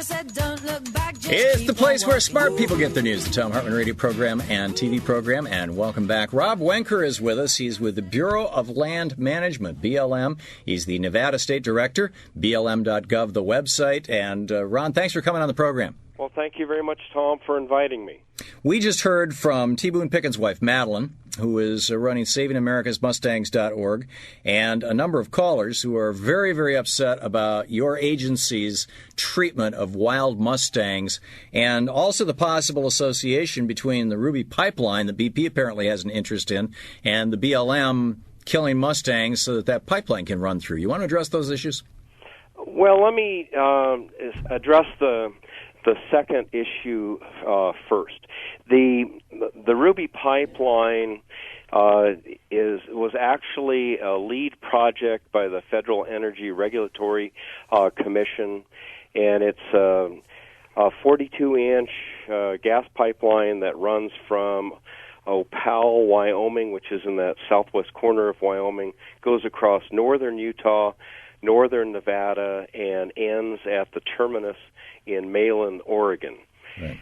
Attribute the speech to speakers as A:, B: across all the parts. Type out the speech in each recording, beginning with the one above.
A: It's the place where smart people get their news, the Thom Hartmann radio program and TV program. And welcome back. Rob Wenker is with us. He's with the Bureau of Land Management, BLM. He's the Nevada State Director, BLM.gov, the website. And Ron, thanks for coming on the program.
B: Well, thank you very much, Tom, for inviting me.
A: We just heard from T. Boone Pickens' wife, Madeleine, who is running SavingAmericasMustangs.org, and a number of callers who are very, very upset about your agency's treatment of wild Mustangs, and also the possible association between the Ruby Pipeline that BP apparently has an interest in, and the BLM killing Mustangs so that that pipeline can run through. You want to address those issues?
B: Well, let me address the second issue first. The Ruby Pipeline was actually a lead project by the Federal Energy Regulatory Commission, and it's a 42-inch gas pipeline that runs from Powell, Wyoming, which is in that southwest corner of Wyoming, goes across northern Utah, northern Nevada, and ends at the terminus in Malin, Oregon. Right.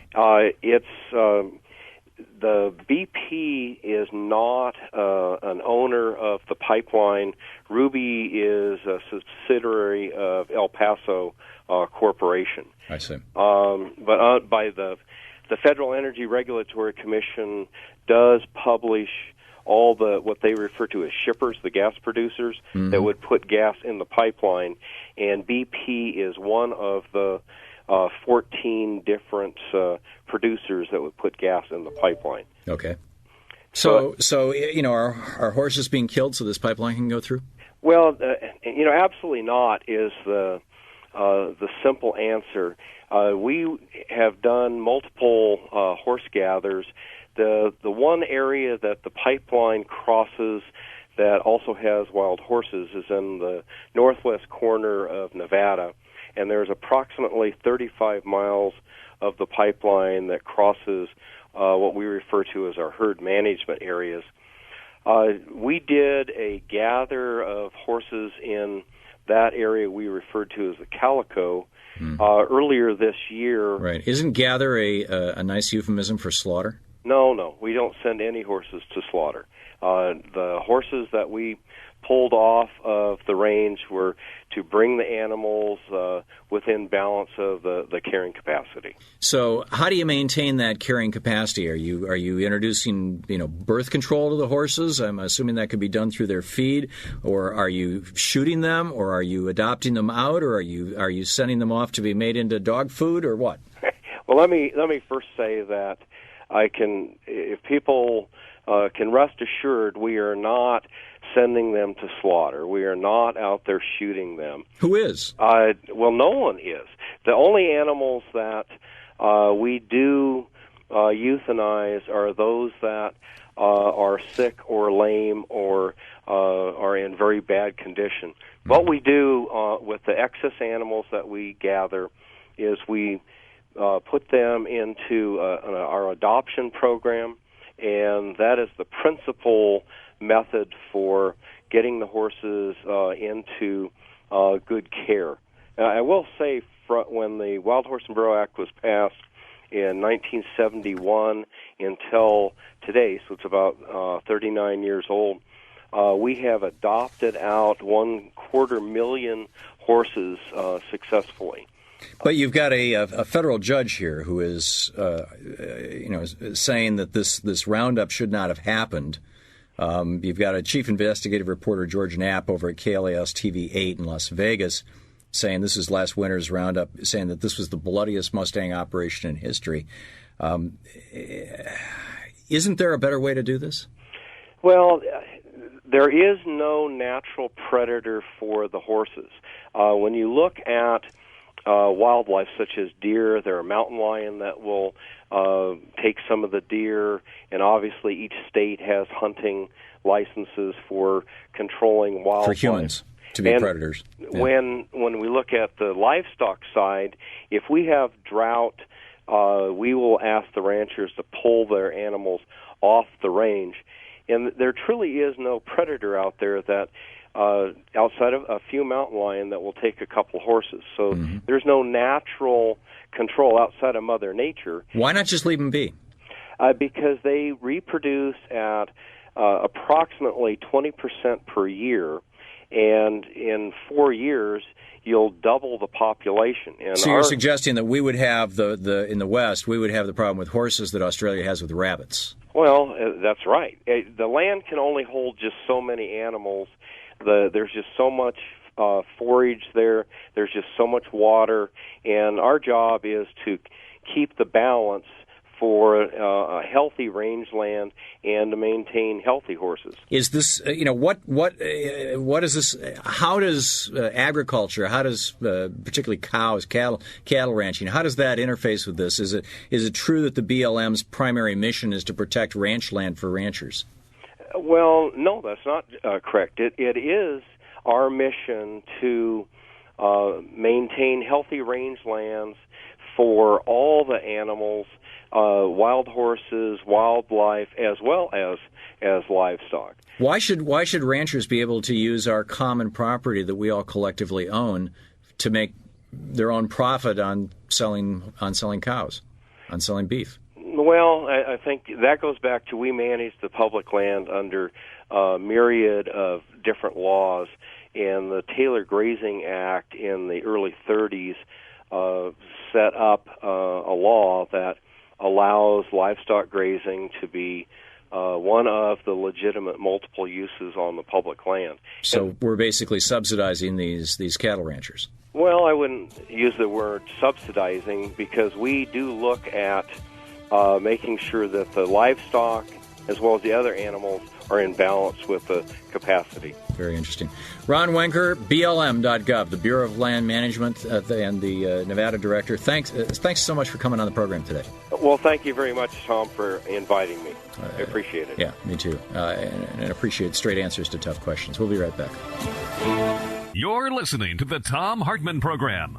B: The BP is not an owner of the pipeline. Ruby is a subsidiary of El Paso Corporation.
A: I see.
B: But by the Federal Energy Regulatory Commission does publish all what they refer to as shippers, the gas producers, that would put gas in the pipeline, and BP is one of the 14 different producers that would put gas in the pipeline.
A: Okay. So are horses being killed so this pipeline can go through?
B: Well, absolutely not is the simple answer. We have done multiple horse gathers. The one area that the pipeline crosses that also has wild horses is in the northwest corner of Nevada, and there's approximately 35 miles of the pipeline that crosses what we refer to as our herd management areas. We did a gather of horses in that area we referred to as the Calico earlier this year.
A: Right. Isn't gather a nice euphemism for slaughter?
B: No. We don't send any horses to slaughter. The horses that we pulled off of the range were to bring the animals within balance of the carrying capacity.
A: So how do you maintain that carrying capacity? Are you introducing birth control to the horses? I'm assuming that could be done through their feed, or are you shooting them, or are you adopting them out, or are you sending them off to be made into dog food, or what?
B: Well, let me first say that if people can rest assured, we are not sending them to slaughter. We are not out there shooting them.
A: Who is?
B: Well, no one is. The only animals that we do euthanize are those that are sick or lame or are in very bad condition. What we do with the excess animals that we gather is we put them into our adoption program, and that is the principal method for getting the horses into good care. I will say, when the Wild Horse and Burro Act was passed in 1971 until today, so it's about 39 years old, we have adopted out 250,000 horses successful.
A: But you've got a federal judge here who is, saying that this roundup should not have happened. You've got a chief investigative reporter, George Knapp, over at KLAS TV 8 in Las Vegas, saying this is last winter's roundup, saying that this was the bloodiest Mustang operation in history. Isn't there a better way to do this?
B: Well, there is no natural predator for the horses. When you look at wildlife such as deer, there are mountain lion that will take some of the deer, and obviously each state has hunting licenses for controlling wildlife.
A: For humans to be predators.
B: Yeah. When we look at the livestock side, if we have drought, we will ask the ranchers to pull their animals off the range. And there truly is no predator out there that outside of a few mountain lion that will take a couple horses. So there's no natural control outside of Mother Nature.
A: Why not just leave them be?
B: Because they reproduce at approximately 20% per year, and in 4 years, you'll double the population. And
A: so you're suggesting that we would have in the West, we would have the problem with horses that Australia has with rabbits.
B: Well, that's right. The land can only hold just so many animals. There's just so much forage there. There's just so much water, and our job is to keep the balance for a healthy rangeland and to maintain healthy horses.
A: Is this, what is this? How does agriculture, how does particularly cows, cattle ranching, how does that interface with this? Is it true that the BLM's primary mission is to protect ranch land for ranchers?
B: Well, no, that's not correct. It is our mission to maintain healthy rangelands for all the animals, wild horses, wildlife, as well as livestock.
A: Why should ranchers be able to use our common property that we all collectively own to make their own profit on selling cows, on selling beef?
B: Well, I think that goes back to we manage the public land under a myriad of different laws, and the Taylor Grazing Act in the early 30s set up a law that allows livestock grazing to be one of the legitimate multiple uses on the public land.
A: So we're basically subsidizing these cattle ranchers.
B: Well, I wouldn't use the word subsidizing, because we do look at making sure that the livestock as well as the other animals are in balance with the capacity.
A: Very interesting. Ron Wenker, BLM.gov, the Bureau of Land Management and the Nevada Director. Thanks so much for coming on the program today.
B: Well, thank you very much, Tom, for inviting me. I appreciate it.
A: Yeah, me too. And appreciate straight answers to tough questions. We'll be right back.
C: You're listening to the Thom Hartmann Program.